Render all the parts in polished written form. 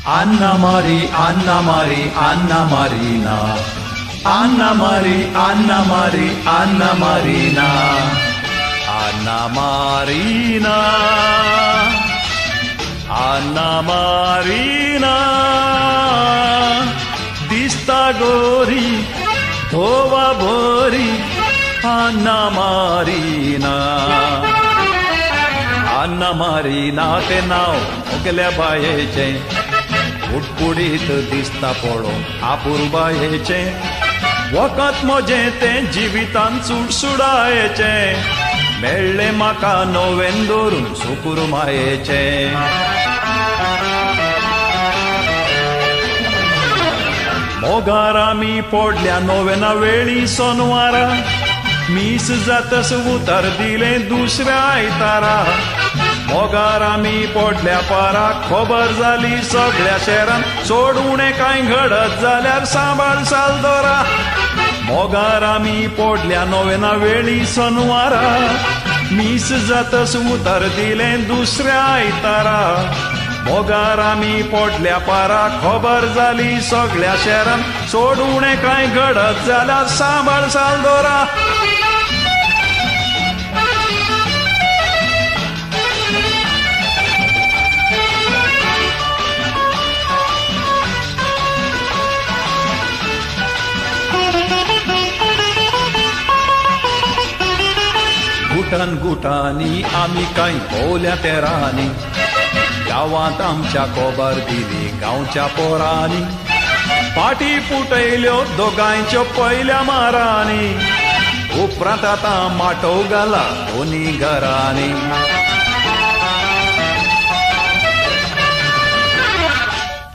Anna Maria, Anna Maria, Anna Marina. Anna Maria, Anna Maria, Anna Marina. Anna Marina. Anna Marina. Dista gori, dhova bori. Anna Marina. Anna Marina ते नाव उगल्या बायेचे उडकुडीत दिसता पळोवन आपुरबायेचे वखत म्हजे ते जिवितान सुडसुडायेचे मेळ्ळे म्हाका नवेन धरून सुकूर मायेचे मोगार आमी पडल्या नव्याना वेळी सोनवारा मीस जातस उतर दिले दुसऱ्या आयतारा मोगार आमी पडल्या पारा खबर जाली सगळ्या शहरान सोडूणे कांय घडत जाल्यार सांबाळ सालदोरा मोगार आमी पडल्या नव्याना वेळी सोनवारा मीस जातस उतर दिले दुसऱ्या आयतारा मोगार आमी पडल्या पारा खबर जाली सगळ्या शहरान सोडूणे कांय घडत जाल्यार सांबाळ सालदोरा गुटान गुटांनी आमी कांय भोवल्या तेरांनी गांवांत आमच्या खबर दिली गांवच्या पोरांनी पाटी फुटयल्यो दोगांयच्यो पयल्या मारांनी उपरांत आतां माटोव घाला दोनी घरांनी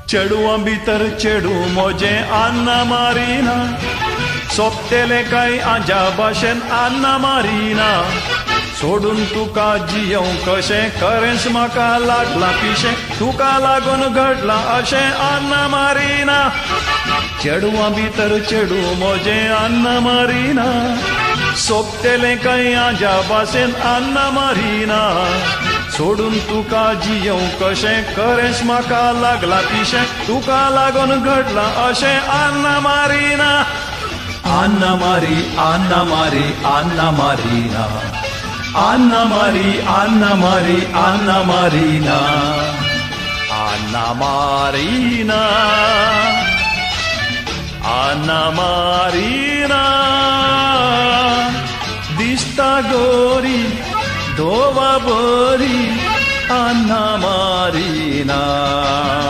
चेडूं भितर चेडूं म्हजें आन्ना मारिना सोंपतेले काय आज्या भाशेन आन्ना मारिना सोडून तुका जियों कशें खरेंच म्हाका लागलां पिशें तुका लागून घडलां अशें आन्ना मारिना चेडवां भितर चेडूं म्हजें आन्ना मारिना सोंपतेलें काय आज्या भाशेन आन्ना मारिना सोडून तुका जियों कशें खरेंच म्हाका लागलां पिशें तुका लागून घडलां अशें आन्ना Marina Anna Maria, Anna Maria, Anna Marina. Anna Maria, Anna Maria, Anna Marina. Anna Marina. Anna Marina. Dista gori, dhova bori. Anna Marina.